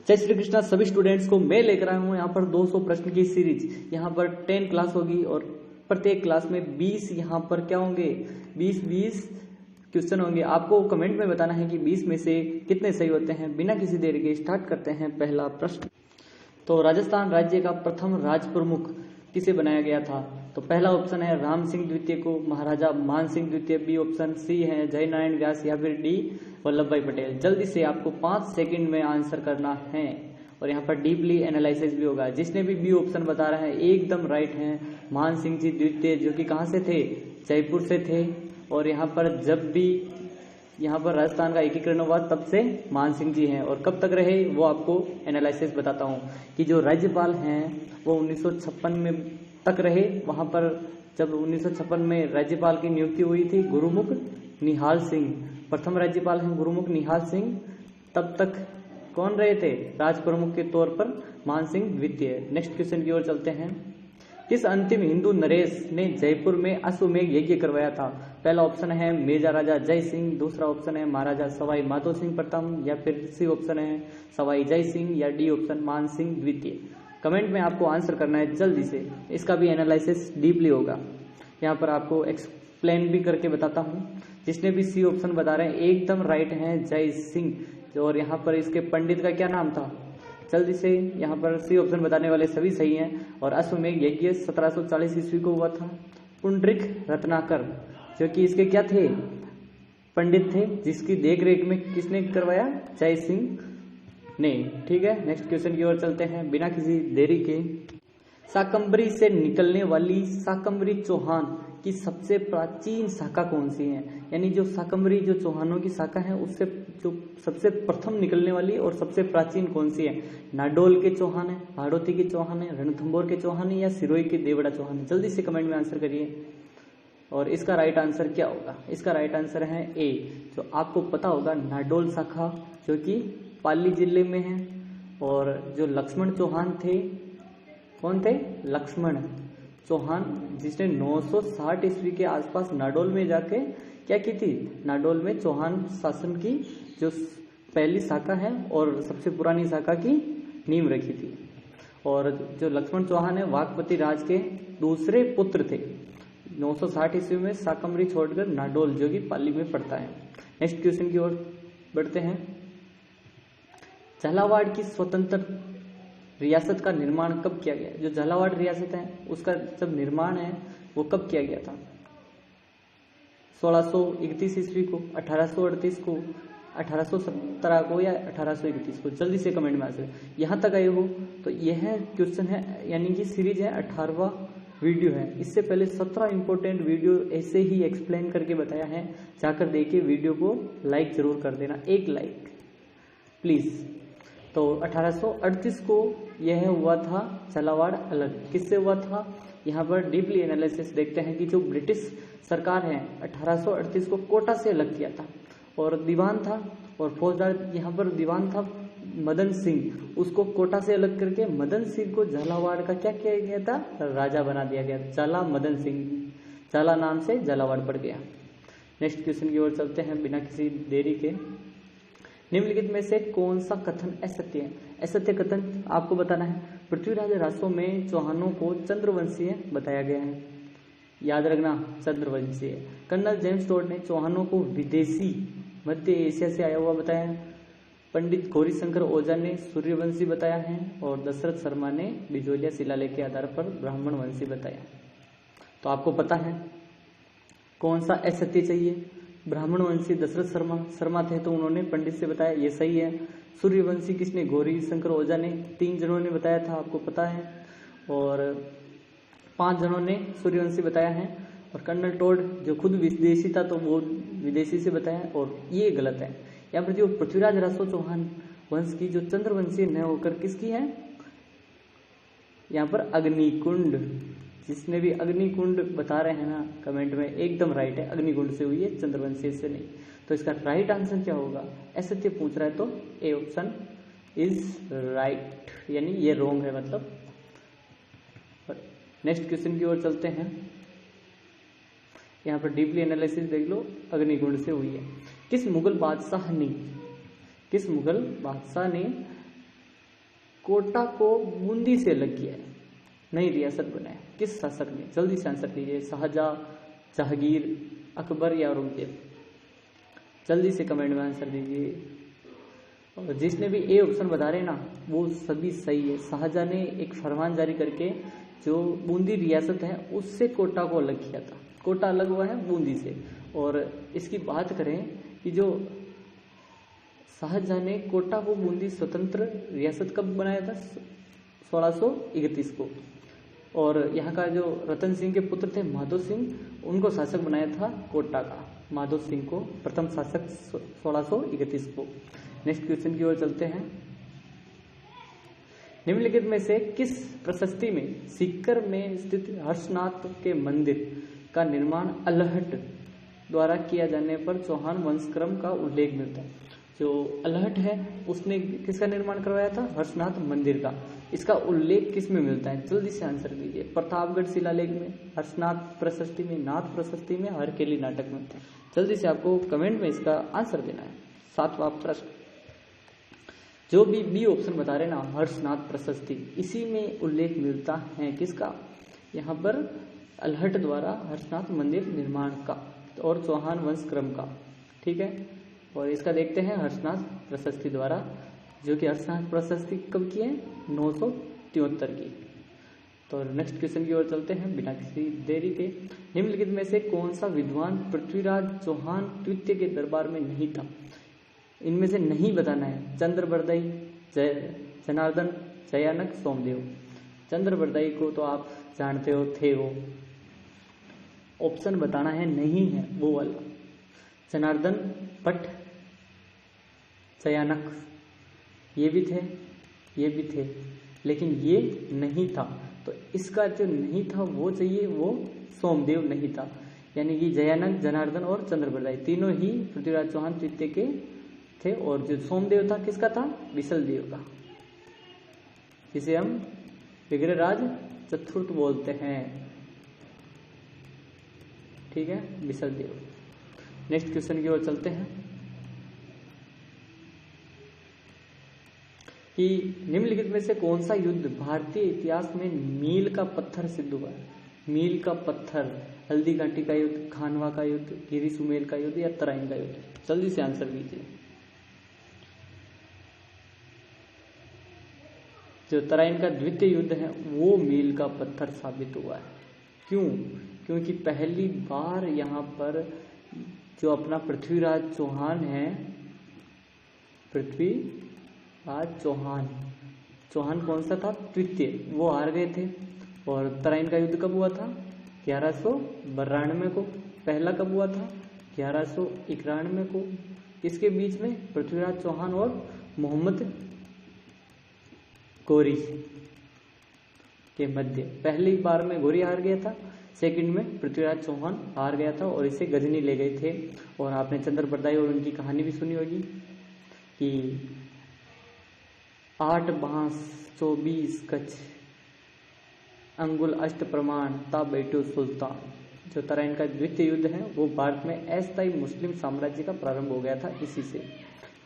जय श्री कृष्णा सभी स्टूडेंट्स को मैं लेकर आया हूँ यहाँ पर 200 प्रश्न की सीरीज। यहाँ पर 10 क्लास होगी और प्रत्येक क्लास में 20 यहाँ पर क्या होंगे 20 क्वेश्चन होंगे। आपको कमेंट में बताना है कि 20 में से कितने सही होते हैं। बिना किसी देरी के स्टार्ट करते हैं पहला प्रश्न। तो राजस्थान राज्य का प्रथम राज प्रमुख किसे बनाया गया था? तो पहला ऑप्शन है राम सिंह द्वितीय को, महाराजा मान सिंह द्वितीय। बी ऑप्शन सी है जयनारायण व्यास या फिर डी वल्लभ भाई पटेल। जल्दी से आपको 5 सेकंड में आंसर करना है और यहाँ पर डीपली एनालिसिस भी होगा। जिसने भी बी ऑप्शन बता रहा है एकदम राइट है। मान सिंह जी द्वितीय जो कि कहाँ से थे? जयपुर से थे। और यहाँ पर जब भी यहाँ पर राजस्थान का एकीकरण हुआ तब से मान सिंह जी हैं। और कब तक रहे वो आपको एनालिसिस बताता हूँ कि जो राज्यपाल हैं वो 1956 में तक रहे। वहाँ पर जब 1956 में राज्यपाल की नियुक्ति हुई थी गुरुमुख निहाल सिंह, प्रथम राज्यपाल हैं गुरुमुख निहाल सिंह। तब तक कौन रहे थे राज प्रमुख के तौर पर? मान सिंह द्वितीय। नेक्स्ट क्वेश्चन की ओर चलते हैं। किस अंतिम हिंदू नरेश ने जयपुर में अश्वमेध यज्ञ करवाया था? पहला ऑप्शन है मेजा राजा जय सिंह, दूसरा ऑप्शन है महाराजा सवाई माधो सिंह प्रथम, या फिर सी ऑप्शन है सवाई जय सिंह, या डी ऑप्शन मान सिंह द्वितीय। कमेंट में आपको आंसर करना है जल्दी से। इसका भी एनालिसिस डीपली होगा। यहाँ पर आपको एक्सप्लेन भी करके बताता हूँ। जिसने भी सी ऑप्शन बता रहे हैं एकदम राइट है जय सिंह। और यहाँ पर इसके पंडित का क्या नाम था? जल्दी से यहाँ पर सी ऑप्शन बताने वाले सभी सही हैं। और अश्वमेध यज्ञ 1740 ईस्वी को हुआ था। पुंडरीक रत्नाकर जो कि इसके क्या थे? पंडित थे, जिसकी देख रेख में किसने करवाया? जय सिंह ने। ठीक है, नेक्स्ट क्वेश्चन की ओर चलते हैं बिना किसी देरी के। शाकंभरी से निकलने वाली शाकंभरी चौहान की सबसे प्राचीन शाखा कौन सी है? यानी जो शाकंभरी जो चौहानों की शाखा है उससे जो सबसे प्रथम निकलने वाली और सबसे प्राचीन कौन सी है? नाडोल के चौहान है, हाड़ौती के चौहान है, रणथंभौर के चौहान है, या सिरोही के देवड़ा चौहान है? जल्दी से कमेंट में आंसर करिए। और इसका राइट आंसर क्या होगा? इसका राइट आंसर है ए, जो आपको पता होगा नाडोल शाखा जो कि पाली जिले में है। और जो लक्ष्मण चौहान थे, कौन थे? लक्ष्मण चौहान, जिसने 960 ईस्वी के आसपास नाडोल में जाके क्या की थी? नाडोल में चौहान शासन की जो पहली शाखा है और सबसे पुरानी शाखा की नींव रखी थी। और जो लक्ष्मण चौहान है वाकपति राज के दूसरे पुत्र थे। 960 ईस्वी में शाकंभरी छोड़कर नाडोल जो कि पाली में पड़ता है। नेक्स्ट क्वेश्चन की ओर बढ़ते हैं। झालावाड़ की स्वतंत्र रियासत का निर्माण कब किया गया? जो झालावाड़ रियासत है उसका जब निर्माण है वो कब किया गया था? 1631 ईस्वी को, 1838 को, 1817 को, या 1831 को? जल्दी से कमेंट में आंसर। यहाँ तक आए हो तो यह क्वेश्चन है, यानी कि सीरीज है 18वां वीडियो है। इससे पहले 17 इंपॉर्टेंट वीडियो ऐसे ही एक्सप्लेन करके बताया है। जाकर देखिए, वीडियो को लाइक जरूर कर देना, एक लाइक प्लीज। तो 1838 को यह हुआ था झालावाड़ अलग। किससे हुआ था? यहाँ पर डीपली एनालिसिस देखते हैं कि जो ब्रिटिश सरकार है 1838 को कोटा से अलग किया था। और दीवान था और फौजदार, यहाँ पर दीवान था मदन सिंह, उसको कोटा से अलग करके मदन सिंह को झालावाड़ का क्या किया गया था? राजा बना दिया गया। झाला मदन सिंह, झाला नाम से झालावाड़ पड़ गया। नेक्स्ट क्वेश्चन की ओर चलते हैं बिना किसी देरी के। निम्नलिखित में से कौन सा कथन असत्य है? असत्य कथन आपको बताना है। पृथ्वीराज रासो में चौहानों को चंद्रवंशीय बताया गया है। याद रखना, चंद्रवंशीय। कर्नल जेम्स टोड ने चौहानों को विदेशी मध्य एशिया से आया हुआ बताया है। पंडित गौरीशंकर ओझा ने सूर्यवंशी बताया है। और दशरथ शर्मा ने बिजोलिया शिलालेख के आधार पर ब्राह्मण वंशी बताया। तो आपको पता है कौन सा असत्य चाहिए? ब्राह्मण वंशी दशरथ शर्मा थे तो उन्होंने पंडित से बताया, ये सही है। सूर्यवंशी किसने? गौरीशंकर ओझा ने। 3 जनों ने बताया था, आपको पता है। और 5 जनों ने सूर्यवंशी बताया है। और कर्नल टोड जो खुद विदेशी था तो वो विदेशी से बताया, और ये गलत है। यहाँ पर जो पृथ्वीराज रासो चौहान वंश की जो चंद्रवंशी न होकर किसकी है? यहाँ पर अग्निकुंड, जिसने भी अग्निकुंड बता रहे हैं ना कमेंट में एकदम राइट है। अग्निकुंड से हुई है, चंद्रवंशी से नहीं। तो इसका राइट आंसर क्या होगा? असत्य पूछ रहा है तो ए ऑप्शन इज राइट, यानी ये रॉन्ग है मतलब। नेक्स्ट क्वेश्चन की ओर चलते हैं। यहाँ पर डीपली एनालिसिस देख लो, अग्निकुंड से हुई है। किस मुगल बादशाह ने कोटा को बूंदी से अलग किया है, नई रियासत बनाए? किस शासक ने? जल्दी से आंसर कीजिए। शाहजहां, जहांगीर, अकबर या औरंगजेब? जल्दी से कमेंट में आंसर दीजिए। और जिसने भी ए ऑप्शन बता रहे ना वो सभी सही है। शाहजहां ने एक फरमान जारी करके जो बूंदी रियासत है उससे कोटा को अलग किया था। कोटा अलग हुआ है बूंदी से। और इसकी बात करें कि जो शाहजहां ने कोटा को बूंदी स्वतंत्र रियासत कब बनाया था? 1631 को। और यहाँ का जो रतन सिंह के पुत्र थे माधो सिंह, उनको शासक बनाया था कोटा का। माधो सिंह को प्रथम शासक 1631 को। नेक्स्ट क्वेश्चन की ओर चलते हैं। निम्नलिखित में से किस प्रशस्ति में सीकर में स्थित हर्षनाथ के मंदिर का निर्माण अल्हट द्वारा किया जाने पर चौहान वंशक्रम का उल्लेख मिलता है? जो अल्हट है उसने किसका निर्माण करवाया था? हर्षनाथ मंदिर का। इसका उल्लेख किस में मिलता है? जल्दी से आंसर दीजिए। प्रतापगढ़ शिलालेख में, हर्षनाथ प्रशस्ति में, नाथ प्रशस्ति में, हरकेली नाटक में? जल्दी से आपको कमेंट में इसका आंसर देना है। 7वां प्रश्न, जो भी बी ऑप्शन बता रहे ना हर्षनाथ प्रशस्ति, इसी में उल्लेख मिलता है किसका? यहाँ पर अल्हट द्वारा हर्षनाथ मंदिर निर्माण का और चौहान वंश क्रम का। ठीक है, और इसका देखते हैं हर्षनाथ प्रशस्ति द्वारा, जो कि हर्षनाथ प्रशस्ति कब की है? 973 की। तो नेक्स्ट क्वेश्चन की ओर चलते हैं बिना किसी देरी के। निम्नलिखित में से कौन सा विद्वान पृथ्वीराज चौहान द्वितीय के दरबार में नहीं था? इनमें से नहीं बताना है। चंद्रबरदाई, जनार्दन, जयानक, सोमदेव? चंद्रबरदाई को तो आप जानते हो, थे वो। ऑप्शन बताना है, नहीं है वो वाला। जनार्दन भट्ट, जयानक, ये भी थे, ये भी थे, लेकिन ये नहीं था। तो इसका जो नहीं था वो चाहिए, वो सोमदेव नहीं था। यानी कि जयानक, जनार्दन और चंद्रबरदाई तीनों ही पृथ्वीराज चौहान द्वितीय के थे। और जो सोमदेव था किसका था? विसल देव का, जिसे हम विग्रहराज चतुर्थ बोलते हैं। ठीक है, विसल देव। नेक्स्ट क्वेश्चन की ओर चलते हैं कि निम्नलिखित में से कौन सा युद्ध भारतीय इतिहास में मील का पत्थर सिद्ध हुआ है? मील का पत्थर, हल्दी घाटी का युद्ध, खानवा का युद्ध, गिरी सुमेल का युद्ध या तराइन का युद्ध? जल्दी से आंसर कीजिए। जो तराइन का द्वितीय युद्ध है वो मील का पत्थर साबित हुआ है। क्यों? क्योंकि पहली बार यहाँ पर जो अपना पृथ्वीराज चौहान है, पृथ्वीराज चौहान, चौहान कौन सा था? द्वितीय, वो हार गए थे। और तराइन का युद्ध कब हुआ था? 1192 को। पहला कब हुआ था? 1191 को। इसके बीच में पृथ्वीराज चौहान और मोहम्मद गौरी के मध्य पहली बार में गौरी हार गया था, सेकंड में पृथ्वीराज चौहान हार गया था और इसे गजनी ले गए थे। और आपने चंद्रबरदाई और उनकी कहानी भी सुनी होगी कि 8 बांस 24 गज अंगुल अष्ट प्रमाण ता बैठो सुल्तान। जो तराइन का द्वितीय युद्ध है वो भारत में अस्थायी मुस्लिम साम्राज्य का प्रारंभ हो गया था इसी से।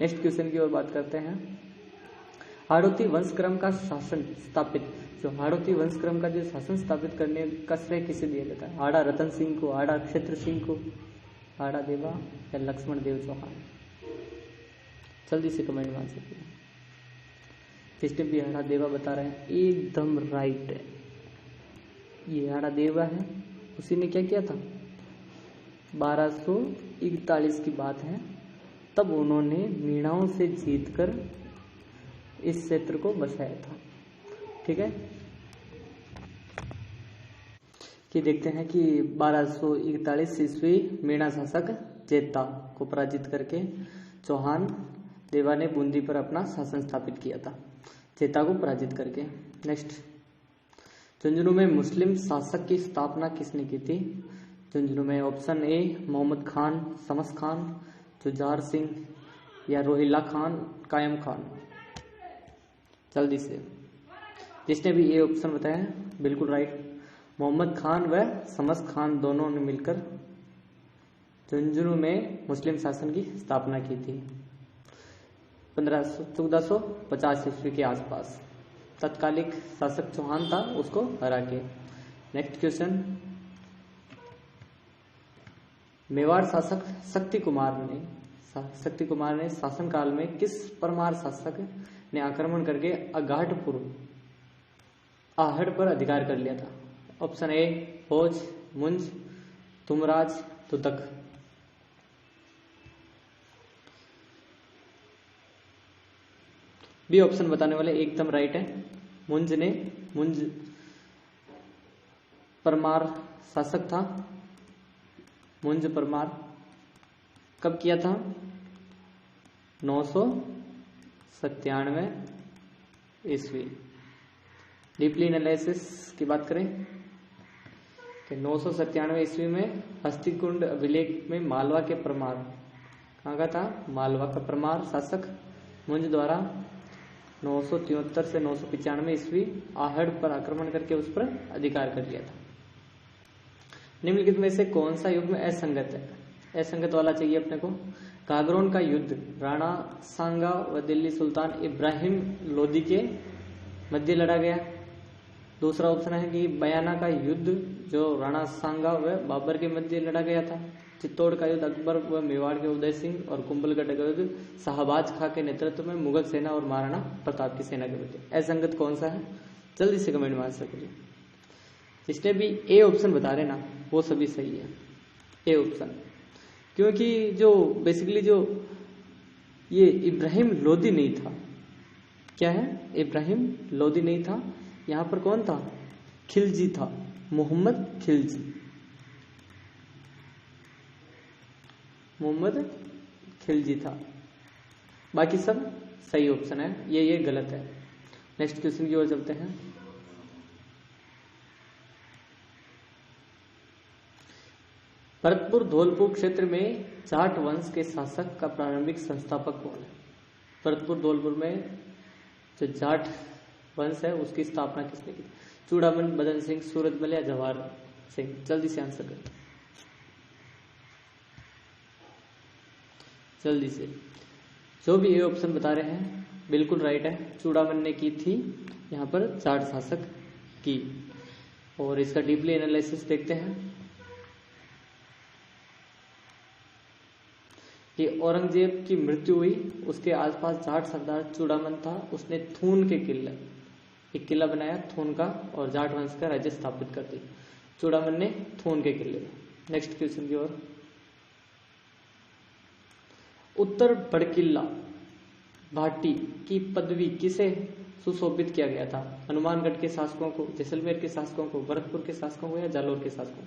नेक्स्ट क्वेश्चन की ओर बात करते हैं। हाड़ौती वंशक्रम का शासन स्थापित, जो हाड़ौती वंशक्रम का जो शासन स्थापित करने का श्रेय किसे दिया जाता है? हाड़ा रतन सिंह को, हाड़ा क्षेत्र सिंह को, हाड़ा देवा या लक्ष्मण देव चौहान? जल्दी से कमेंट में आंसर कीजिए। जिसने भी हाड़ा देवा बता रहे हैं एकदम राइट है, ये हाड़ा देवा है। उसी ने क्या किया था? 1241 की बात है, तब उन्होंने मीणाओं से जीतकर इस क्षेत्र को बसाया था। ठीक है, कि देखते हैं कि 1241 ईस्वी मीणा शासक चेता को पराजित करके चौहान देवा ने बूंदी पर अपना शासन स्थापित किया था, चेता को पराजित करके। नेक्स्ट, झुंझुनू में मुस्लिम शासक की स्थापना किसने की थी? झुंझुनू में ऑप्शन ए मोहम्मद खान, शमस खान, जुझार सिंह या रोहिल्ला खान, कायम खान? जल्दी से, जिसने भी ये ऑप्शन बताया बिल्कुल राइट। मोहम्मद खान व शमस खान दोनों ने मिलकर झुंझुनू में मुस्लिम शासन की स्थापना की थी 1450 ईस्वी के आसपास। तत्कालिक शासक चौहान था उसको हरा के। नेक्स्ट क्वेश्चन, मेवाड़ शासक शक्ति कुमार ने शासनकाल में किस परमार शासक ने आक्रमण करके आहड़ पर अधिकार कर लिया था? ऑप्शन ए भोज, मुंज, तुमराज, तुतक। बी ऑप्शन बताने वाले एकदम राइट है। मुंज परमार शासक था। मुंज परमार कब किया था? 997 ईस्वी। डीपली एनालिसिस की बात करें कि 997 ईस्वी में हस्तिकुंड अभिलेख में मालवा के परमार, कहाँ का था? मालवा का परमार शासक मुंज द्वारा 973 से 995 ईस्वी आहड़ पर आक्रमण करके उस पर अधिकार कर लिया था। निम्नलिखित में से कौन सा युग में असंगत है? असंगत वाला चाहिए अपने को। कागरोन का युद्ध राणा सांगा व दिल्ली सुल्तान इब्राहिम लोदी के मध्य लड़ा गया। दूसरा ऑप्शन है कि बयाना का युद्ध जो राणा सांगा व बाबर के मध्य लड़ा गया था। चित्तौड़ का युद्ध अकबर व मेवाड़ के उदय सिंह और कुंभलगढ़ का युद्ध शाहबाज खां के नेतृत्व में मुगल सेना और महाराणा प्रताप की सेना के मध्य। असंगत कौन सा है? जल्दी से कमेंट में आंसर करिए। जिसने भी ए ऑप्शन बता रहे ना वो सभी सही है, ए ऑप्शन। क्योंकि जो बेसिकली जो ये इब्राहिम लोदी नहीं था, क्या है? इब्राहिम लोदी नहीं था। यहां पर कौन था? खिलजी था, मोहम्मद खिलजी था। बाकी सब सही ऑप्शन है, ये गलत है। नेक्स्ट क्वेश्चन की ओर चलते हैं। भरतपुर धौलपुर क्षेत्र में जाट वंश के शासक का प्रारंभिक संस्थापक कौन है? भरतपुर धौलपुर में जो जाट वंश है उसकी स्थापना किसने की? चूड़ामन, बदन सिंह, सूरजमल या जवाहर सिंह? जल्दी से आंसर करें, जल्दी से। जो भी ये ऑप्शन बता रहे हैं बिल्कुल राइट है। चूड़ामन ने की थी यहाँ पर जाट शासक की। और इसका डीपली एनालिसिस देखते हैं कि औरंगजेब की मृत्यु हुई, उसके आसपास जाट सरदार चूड़ामन था, उसने थून के किले एक किला बनाया थून का और जाट वंश का राज्य स्थापित कर दी। चूड़ामन ने थून के किले। नेक्स्ट क्वेश्चन की ओर। उत्तर बड़किल्ला भाटी की पदवी किसे सुशोभित किया गया था? हनुमानगढ़ के शासकों को, जैसलमेर के शासकों को, भरतपुर के शासकों को या जालोर के शासकों को?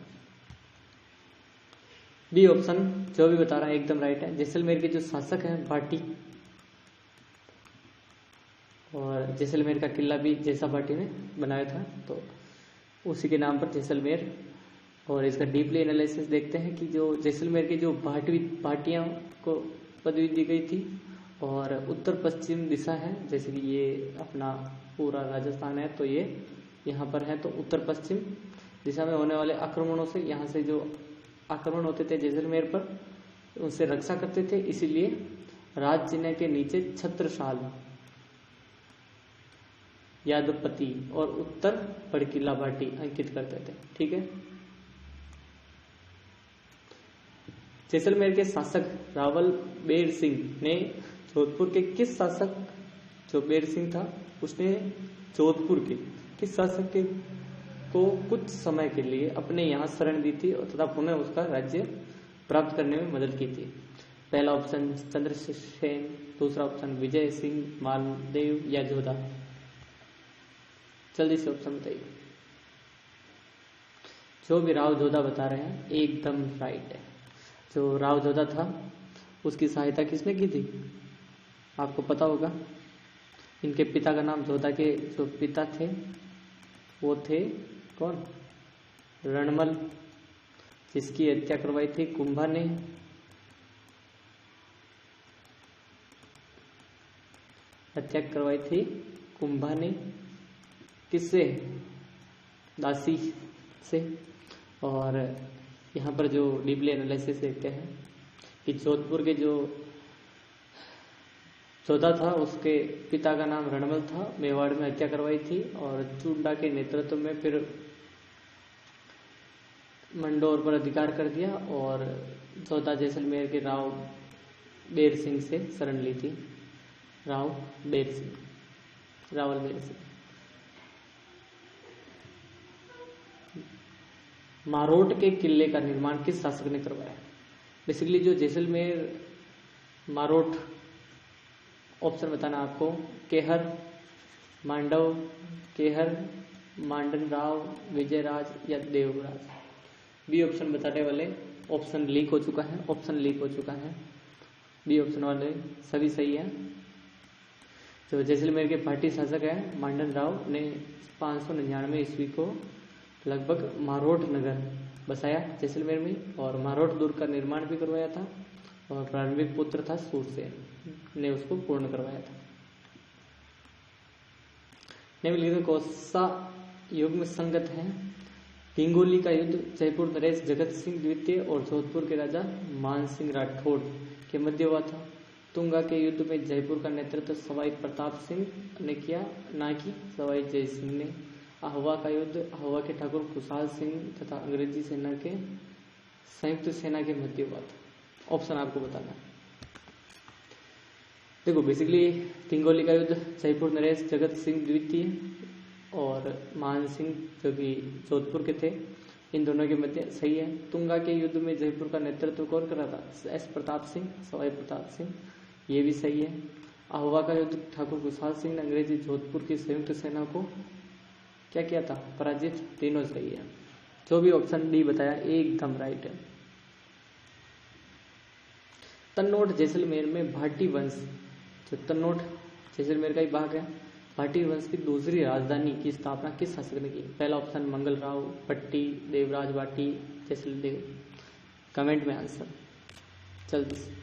बी ऑप्शन जो भी बता रहा है एकदम राइट है। जैसलमेर के जो शासक हैं भाटी, और जैसलमेर का किला भी जैसा भाटी ने बनाया था तो उसी के नाम पर जैसलमेर। और इसका डीपली एनालिसिस देखते हैं कि जो जैसलमेर के जो भाटियां को पदवी दी गई थी और उत्तर पश्चिम दिशा है, जैसे कि ये अपना पूरा राजस्थान है तो ये यहाँ पर है, तो उत्तर पश्चिम दिशा में होने वाले आक्रमणों से, यहाँ से जो आक्रमण होते थे जैसलमेर पर, उनसे रक्षा करते थे। इसीलिए राज चिन्ह के नीचे छत्रसाल, यादवपति और उत्तर बड़किला भाटी अंकित करते थे। ठीक है। जैसलमेर के शासक रावल बेर सिंह ने जोधपुर के किस शासक, जो बेर सिंह था उसने जोधपुर के किस शासक के को कुछ समय के लिए अपने यहाँ शरण दी थी और तथा पुनः उसका राज्य प्राप्त करने में मदद की थी? पहला ऑप्शन चंद्रसेन, दूसरा ऑप्शन विजय सिंह, मालदेव या जोधा? जल्दी से ऑप्शन बताइए। जो भी राव जोधा बता रहे हैं एकदम राइट है। जो राव जोधा था उसकी सहायता किसने की थी? आपको पता होगा। इनके पिता का नाम, जोधा के जो पिता थे वो थे कौन? रणमल, जिसकी हत्या करवाई थी कुंभा ने। हत्या करवाई थी कुंभा ने किससे? दासी से। और यहाँ पर जो डीपली एनालिसिस देखते हैं कि जोधपुर के जो जोधा था, उसके पिता का नाम रणमल था, मेवाड़ में हत्या करवाई थी और चुंडा के नेतृत्व में फिर मंडोर पर अधिकार कर दिया और जोधा जैसलमेर के राव बेर सिंह से शरण ली थी। रावल बेर सिंह। मारोट के किले का निर्माण किस शासक ने करवाया? बेसिकली जो जैसलमेर मारोट, ऑप्शन बताना आपको, केहर, मांडव, केहर, मांडन राव, विजयराज या देवराज। बी ऑप्शन बताने वाले, ऑप्शन लीक हो चुका है। बी ऑप्शन वाले सभी सही है। जो जैसलमेर के भाटी शासक है मांडन राव ने 599 ईस्वी को लगभग मारोट नगर बसाया जैसलमेर में और मारोट दुर्ग का निर्माण भी करवाया था और प्रारंभिक पुत्र था सूरसेन ने उसको पूर्ण करवाया था। निम्नलिखित कौन सा युग में संगत है? पिंगोली का युद्ध जयपुर नरेश जगत सिंह द्वितीय और जोधपुर के राजा मान सिंह राठौड़ के मध्य हुआ था। तुंगा के युद्ध में जयपुर का नेतृत्व सवाई प्रताप सिंह ने किया, ना कि सवाई जय सिंह ने। अहवा का युद्ध अहवा के ठाकुर खुशहाल सिंह तथा अंग्रेजी सेना के संयुक्त सेना के मध्य हुआ था। ऑप्शन आपको बताना है। देखो बेसिकली पिंगोली का युद्ध जयपुर नरेश जगत सिंह द्वितीय और मान सिंह जो कि जोधपुर के थे, इन दोनों के मध्य सही है। तुंगा के युद्ध में जयपुर का नेतृत्व कौन कर रहा था? एस प्रताप सिंह, सवाई प्रताप सिंह, ये भी सही है। अहवा का युद्ध ठाकुर खुशहाल सिंह ने अंग्रेजी जोधपुर की संयुक्त सेना को क्या किया था? पराजित। तीनों सही है। जो भी ऑप्शन डी बताया एकदम राइट है। तन्नोट जैसलमेर में भाटी वंश, जो तन्नोट जैसलमेर का ही भाग है, भाटी वंश की दूसरी राजधानी की स्थापना किस शासक ने की? पहला ऑप्शन मंगल राव, पट्टी, देवराज भाटी, जैसलदेव। कमेंट में आंसर जल्दी से।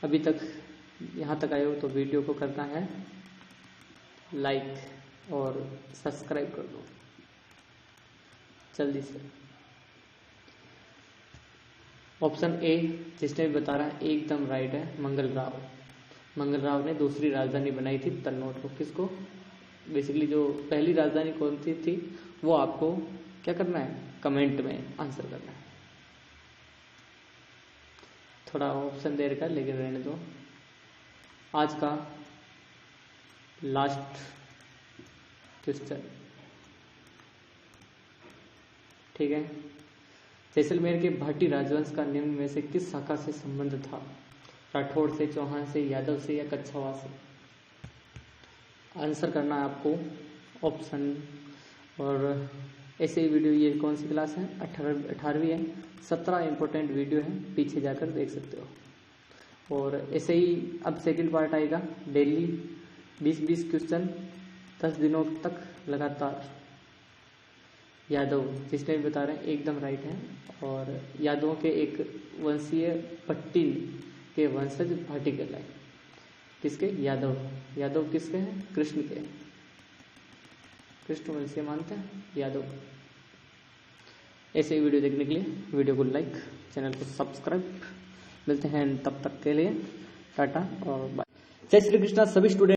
अभी तक यहाँ तक आए हो तो वीडियो को करना है लाइक और सब्सक्राइब कर दो जल्दी से। ऑप्शन ए जिसने भी बता रहा है एकदम राइट है, मंगल राव ने दूसरी राजधानी बनाई थी तन्नोट को। किसको? बेसिकली जो पहली राजधानी कौन सी थी वो आपको क्या करना है? कमेंट में आंसर करना है। थोड़ा ऑप्शन दे रखा है लेकिन रहने दो। आज का लास्ट क्वेश्चन, ठीक है। जैसलमेर के भाटी राजवंश का निम्न में से किस शाखा से संबंध था? राठौड़ से, चौहान से, यादव से या कच्छावा से? आंसर करना है आपको ऑप्शन। और ऐसे ही वीडियो, ये कौन सी क्लास है? 18वीं है। 17 इंपॉर्टेंट वीडियो है, पीछे जाकर देख सकते हो। और ऐसे ही अब सेकंड पार्ट आएगा, डेली 20-20 क्वेश्चन 10 दिनों तक लगातार। यादव जिसने भी बता रहे हैं एकदम राइट है। और यादवों के एक वंशीय पट्टी के वंशज भाटी कहलाए। किसके? यादव किसके हैं? कृष्ण के, कृष्ण वंशीय मानते हैं यादव। ऐसे ही वीडियो देखने के लिए वीडियो को लाइक, चैनल को सब्सक्राइब। मिलते हैं तब तक के लिए टाटा और बाय। जय श्री कृष्णा सभी स्टूडेंट।